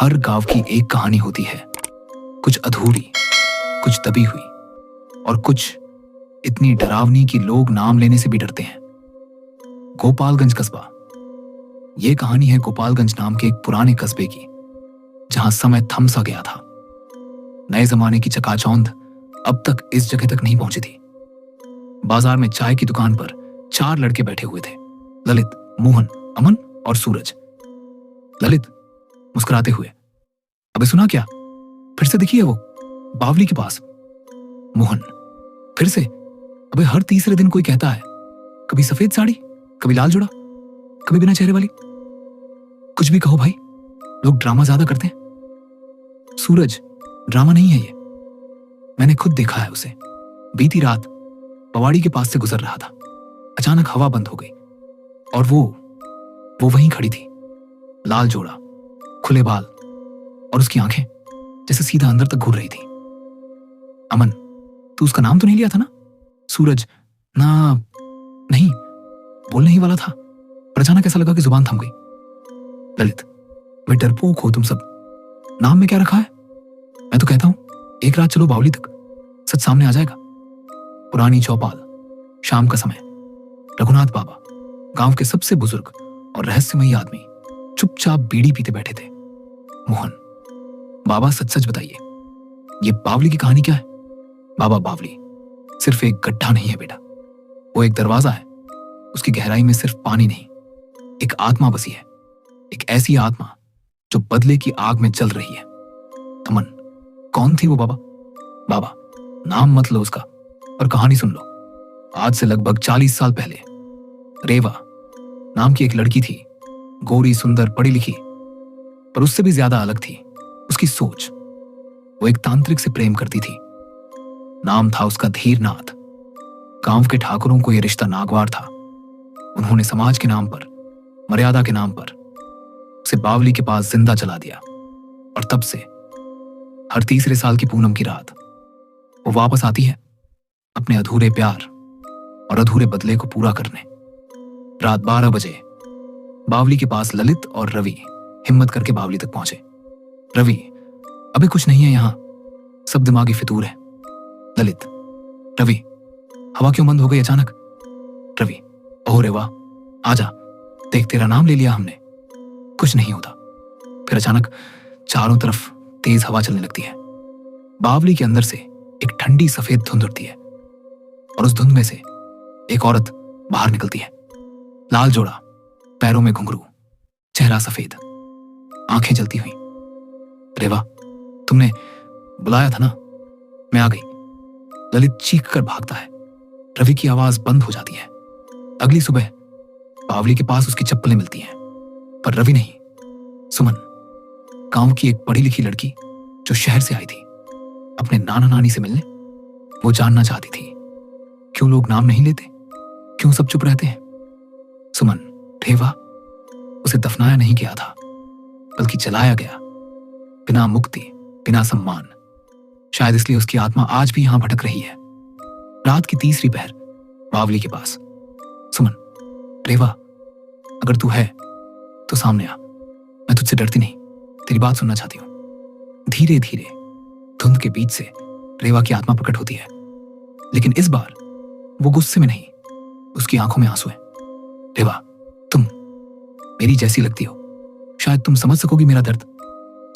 हर गांव की एक कहानी होती है, कुछ अधूरी, कुछ दबी हुई और कुछ इतनी डरावनी कि लोग नाम लेने से भी डरते हैं। गोपालगंज कस्बा। यह कहानी है गोपालगंज नाम के एक पुराने कस्बे की, जहां समय थम सा गया था। नए जमाने की चकाचौंध अब तक इस जगह तक नहीं पहुंची थी। बाजार में चाय की दुकान पर 4 लड़के बैठे हुए थे, ललित, मोहन, अमन और सूरज। ललित मुस्कुराते हुए, अबे सुना क्या, फिर से दिखी है वो बावली के पास। मोहन, फिर से? अबे हर तीसरे दिन कोई कहता है, कभी सफेद साड़ी, कभी लाल जोड़ा, कभी बिना चेहरे वाली। कुछ भी कहो भाई, लोग ड्रामा ज्यादा करते हैं। सूरज, ड्रामा नहीं है ये, मैंने खुद देखा है उसे। बीती रात पवाड़ी के पास से गुजर रहा था, अचानक हवा बंद हो गई और वो वहीं खड़ी थी, लाल जोड़ा, खुले बाल और उसकी आंखें जैसे सीधा अंदर तक घूर रही थी। अमन, तू उसका नाम तो नहीं लिया था ना? सूरज, ना नहीं, बोलने ही वाला था, पर अचानक ऐसा लगा कि जुबान थम गई। ललित, वे डरपोक हो तुम सब, नाम में क्या रखा है? मैं तो कहता हूं एक रात चलो बावली तक, सच सामने आ जाएगा। पुरानी चौपाल, शाम का समय। रघुनाथ बाबा, गांव के सबसे बुजुर्ग और रहस्यमयी आदमी, चुपचाप बीड़ी पीते बैठे थे। मोहन, बाबा सच सच बताइए, ये बावली की कहानी क्या है? बाबा, बावली सिर्फ एक गड्ढा नहीं है बेटा, वो एक दरवाजा है। उसकी गहराई में सिर्फ पानी नहीं, एक आत्मा बसी है, एक ऐसी आत्मा जो बदले की आग में जल रही है। अमन, कौन थी वो बाबा? बाबा, नाम मत लो उसका और कहानी सुन लो। आज से लगभग 40 साल पहले रेवा नाम की एक लड़की थी, गोरी, सुंदर, पढ़ी लिखी, पर उससे भी ज्यादा अलग थी उसकी सोच। वो एक तांत्रिक से प्रेम करती थी, नाम था उसका धीरनाथ। गांव के ठाकुरों को यह रिश्ता नागवार था। उन्होंने समाज के नाम पर, मर्यादा के नाम पर उसे बावली के पास जिंदा जला दिया। और तब से हर तीसरे साल की पूनम की रात वो वापस आती है, अपने अधूरे प्यार और अधूरे बदले को पूरा करने। रात 12 बजे बावली के पास ललित और रवि हिम्मत करके बावली तक पहुंचे। रवि, अभी कुछ नहीं है यहां, सब दिमागी फितूर है। ललित, रवि, हवा क्यों बंद हो गई अचानक? रवि, ओह रेवा, आजा, देख तेरा नाम ले लिया हमने, कुछ नहीं होता। फिर अचानक चारों तरफ तेज हवा चलने लगती है। बावली के अंदर से एक ठंडी सफेद धुंध उठती है और उस धुंध में से एक औरत बाहर निकलती है। लाल जोड़ा, पैरों में घुंघरू, चेहरा सफेद, आंखें जलती हुई। रेवा, तुमने बुलाया था ना, मैं आ गई। ललित चीख कर भागता है। रवि की आवाज बंद हो जाती है। अगली सुबह बावली के पास उसकी चप्पलें मिलती हैं, पर रवि नहीं, सुमन, गांव की एक पढ़ी लिखी लड़की जो शहर से आई थी अपने नाना नानी से मिलने। वो जानना चाहती थी क्यों लोग नाम नहीं लेते, क्यों सब चुप रहते हैं। सुमन, रेवा, उसे दफनाया नहीं गया था, बल्कि जलाया गया, बिना मुक्ति, बिना सम्मान। शायद इसलिए उसकी आत्मा आज भी यहां भटक रही है। रात की तीसरी पहर, बावली के पास। सुमन, रेवा, अगर तू है तो सामने आ, मैं तुझसे डरती नहीं, तेरी बात सुनना चाहती हूं। धीरे धीरे धुंध के बीच से रेवा की आत्मा प्रकट होती है, लेकिन इस बार वो गुस्से में नहीं, उसकी आंखों में आंसू है। रेवा, तुम मेरी जैसी लगती हो, शायद तुम समझ सकोगी मेरा दर्द।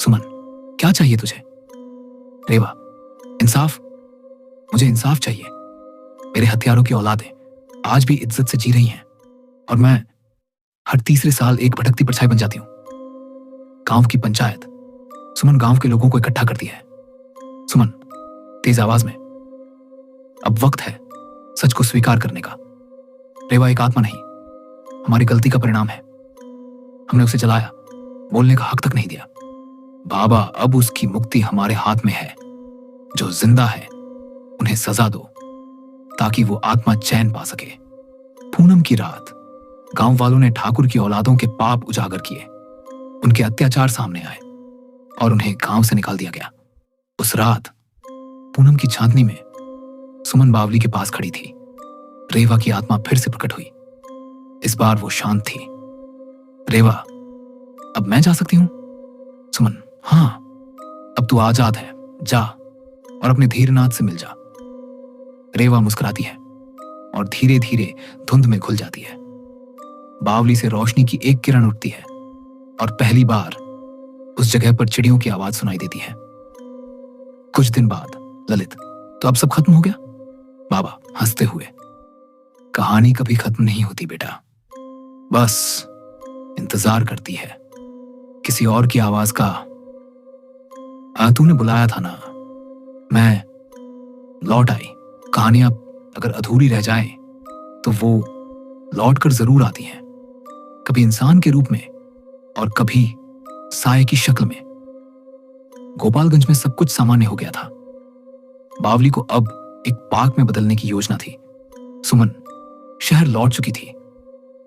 सुमन, क्या चाहिए तुझे? रेवा, इंसाफ, मुझे इंसाफ चाहिए। मेरे हथियारों की औलादें आज भी इज्जत से जी रही हैं और मैं हर तीसरे साल एक भटकती परछाई बन जाती हूं। गांव की पंचायत, सुमन गांव के लोगों को इकट्ठा करती है। सुमन, तेज आवाज में, अब वक्त है सच को स्वीकार करने का। रेवा एक आत्मा नहीं, हमारी गलती का परिणाम है। हमने उसे जलाया, बोलने का हक तक नहीं दिया। बाबा, अब उसकी मुक्ति हमारे हाथ में है। जो जिंदा है उन्हें सजा दो, ताकि वो आत्मा चैन पा सके। पूनम की रात गांव वालों ने ठाकुर की औलादों के पाप उजागर किए, उनके अत्याचार सामने आए और उन्हें गांव से निकाल दिया गया। उस रात पूनम की चांदनी में सुमन बावली के पास खड़ी थी। रेवा की आत्मा फिर से प्रकट हुई। इस बार वो शांत थी। रेवा, अब मैं जा सकती हूं? सुमन, हाँ, अब तू आजाद है, जा और अपने धीरनाथ से मिल जा। रेवा मुस्कुराती है और धीरे धीरे धुंध में घुल जाती है। बावली से रोशनी की एक किरण उठती है और पहली बार उस जगह पर चिड़ियों की आवाज सुनाई देती है। कुछ दिन बाद, ललित, तो अब सब खत्म हो गया? बाबा हंसते हुए, कहानी कभी खत्म नहीं होती बेटा, बस इंतजार करती है किसी और की आवाज का। तूने बुलाया था ना, मैं लौट आई। कहानियां अगर अधूरी रह जाए तो वो लौट कर जरूर आती हैं, कभी इंसान के रूप में और कभी साये की शक्ल में। गोपालगंज में सब कुछ सामान्य हो गया था। बावली को अब एक पार्क में बदलने की योजना थी। सुमन शहर लौट चुकी थी,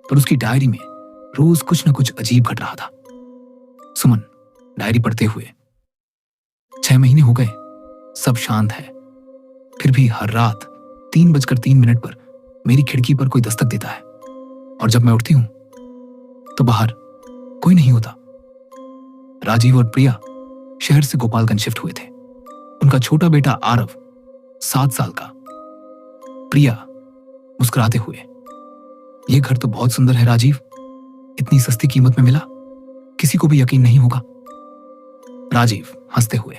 पर उसकी डायरी में रोज कुछ न कुछ अजीब घट रहा था। सुमन डायरी पढ़ते हुए, 6 महीने हो गए, सब शांत है, फिर भी हर रात 3:03 पर मेरी खिड़की पर कोई दस्तक देता है और जब मैं उठती हूं तो बाहर कोई नहीं होता। राजीव और प्रिया शहर से गोपालगंज शिफ्ट हुए थे। उनका छोटा बेटा आरव 7 साल का। प्रिया मुस्कुराते हुए, यह घर तो बहुत सुंदर है राजीव, इतनी सस्ती कीमत में मिला, किसी को भी यकीन नहीं होगा। राजीव हंसते हुए,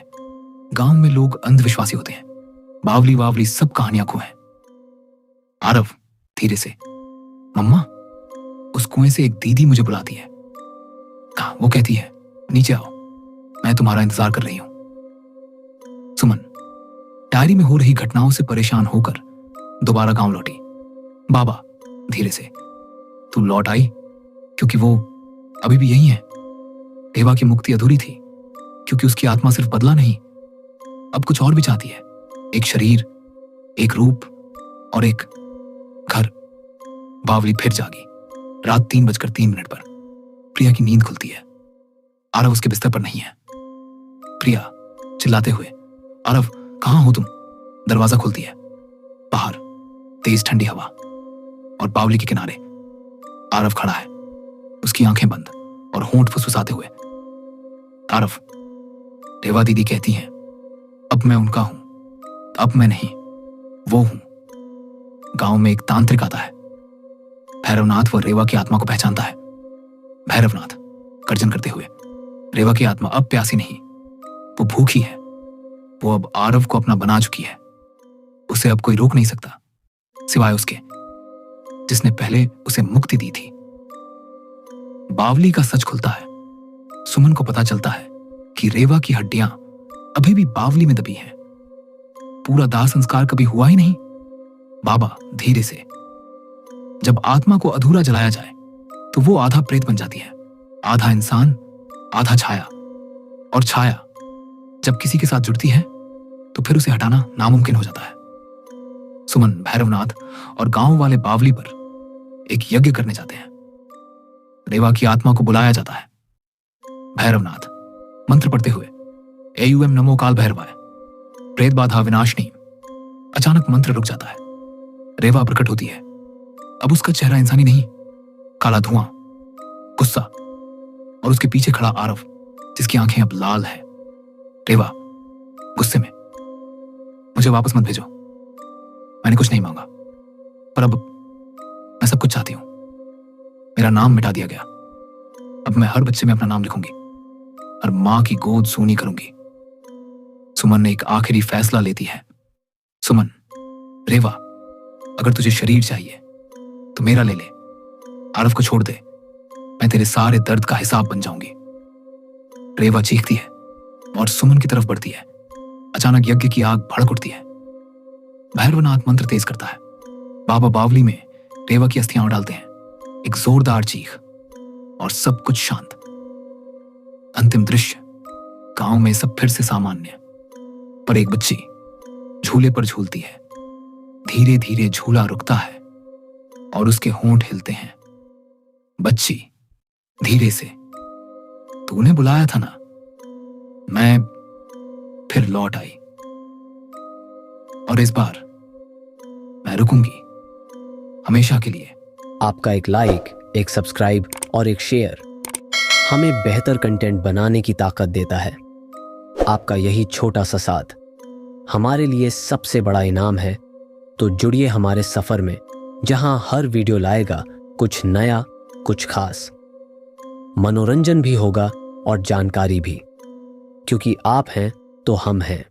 गांव में लोग अंधविश्वासी होते हैं, बावली वावली सब कहानियां खो हैं। आरव धीरे से, मम्मा, उस कुएं से एक दीदी मुझे बुलाती है। वो कहती है, नीचे आओ, मैं तुम्हारा इंतजार कर रही हूं। सुमन डायरी में हो रही घटनाओं से परेशान होकर दोबारा गांव लौटी। बाबा धीरे से, तू लौट आई क्योंकि वो अभी भी यही है। रेवा की मुक्ति अधूरी थी क्योंकि उसकी आत्मा सिर्फ बदला नहीं, अब कुछ और भी चाहती है, एक शरीर, एक रूप और एक घर। बावली फिर जागी। रात 3:03 पर प्रिया की नींद खुलती है। आरव उसके बिस्तर पर नहीं है। प्रिया चिल्लाते हुए, आरव कहां हो तुम? दरवाजा खोलती है। बाहर तेज ठंडी हवा और बावली के किनारे आरव खड़ा है, उसकी आंखें बंद और होंठ फुसफुसाते हुए। आरव, रेवा दीदी कहती हैं, अब मैं उनका हूं, अब मैं नहीं, वो हूं। गांव में एक तांत्रिक आता है, भैरवनाथ वो रेवा की आत्मा को पहचानता है। भैरवनाथ गर्जन करते हुए, रेवा की आत्मा अब प्यासी नहीं, वो भूखी है, वो अब आरव को अपना बना चुकी है, उसे अब कोई रोक नहीं सकता सिवाय उसके जिसने पहले उसे मुक्ति दी थी। बावली का सच खुलता है। सुमन को पता चलता है कि रेवा की हड्डियां अभी भी बावली में दबी हैं। पूरा दाह संस्कार कभी हुआ ही नहीं। बाबा धीरे से, जब आत्मा को अधूरा जलाया जाए तो वो आधा प्रेत बन जाती है, आधा इंसान, आधा छाया। और छाया जब किसी के साथ जुड़ती है तो फिर उसे हटाना नामुमकिन हो जाता है। सुमन, भैरवनाथ और गांव वाले बावली पर एक यज्ञ करने जाते हैं। रेवा की आत्मा को बुलाया जाता है। भैरवनाथ मंत्र पढ़ते हुए, एयुएम नमो काल भैरवाय, प्रेत बाधा विनाशनी। अचानक मंत्र रुक जाता है। रेवा प्रकट होती है। अब उसका चेहरा इंसानी नहीं, काला धुआं, गुस्सा, और उसके पीछे खड़ा आरव जिसकी आंखें अब लाल है। रेवा गुस्से में, मुझे वापस मत भेजो, मैंने कुछ नहीं मांगा, पर अब मैं सब कुछ चाहती हूं। मेरा नाम मिटा दिया गया, अब मैं हर बच्चे में अपना नाम लिखूंगी, हर मां की गोद सूनी करूंगी। सुमन ने एक आखिरी फैसला लेती है। सुमन, रेवा, अगर तुझे शरीर चाहिए तो मेरा ले ले, आरव को छोड़ दे, मैं तेरे सारे दर्द का हिसाब बन जाऊंगी। रेवा चीखती है और सुमन की तरफ बढ़ती है। अचानक यज्ञ की आग भड़क उठती है। भैरवनाथ मंत्र तेज करता है। बाबा बावली में रेवा की अस्थियां डालते हैं। एक जोरदार चीख और सब कुछ शांत। अंतिम दृश्य, गांव में सब फिर से सामान्य, पर एक बच्ची झूले पर झूलती है। धीरे धीरे झूला रुकता है और उसके होंठ हिलते हैं। बच्ची धीरे से, तूने बुलाया था ना, मैं फिर लौट आई, और इस बार मैं रुकूंगी हमेशा के लिए। आपका एक लाइक, एक सब्सक्राइब और एक शेयर हमें बेहतर कंटेंट बनाने की ताकत देता है। आपका यही छोटा सा साथ हमारे लिए सबसे बड़ा इनाम है। तो जुड़िए हमारे सफर में, जहां हर वीडियो लाएगा कुछ नया, कुछ खास, मनोरंजन भी होगा और जानकारी भी, क्योंकि आप हैं तो हम हैं।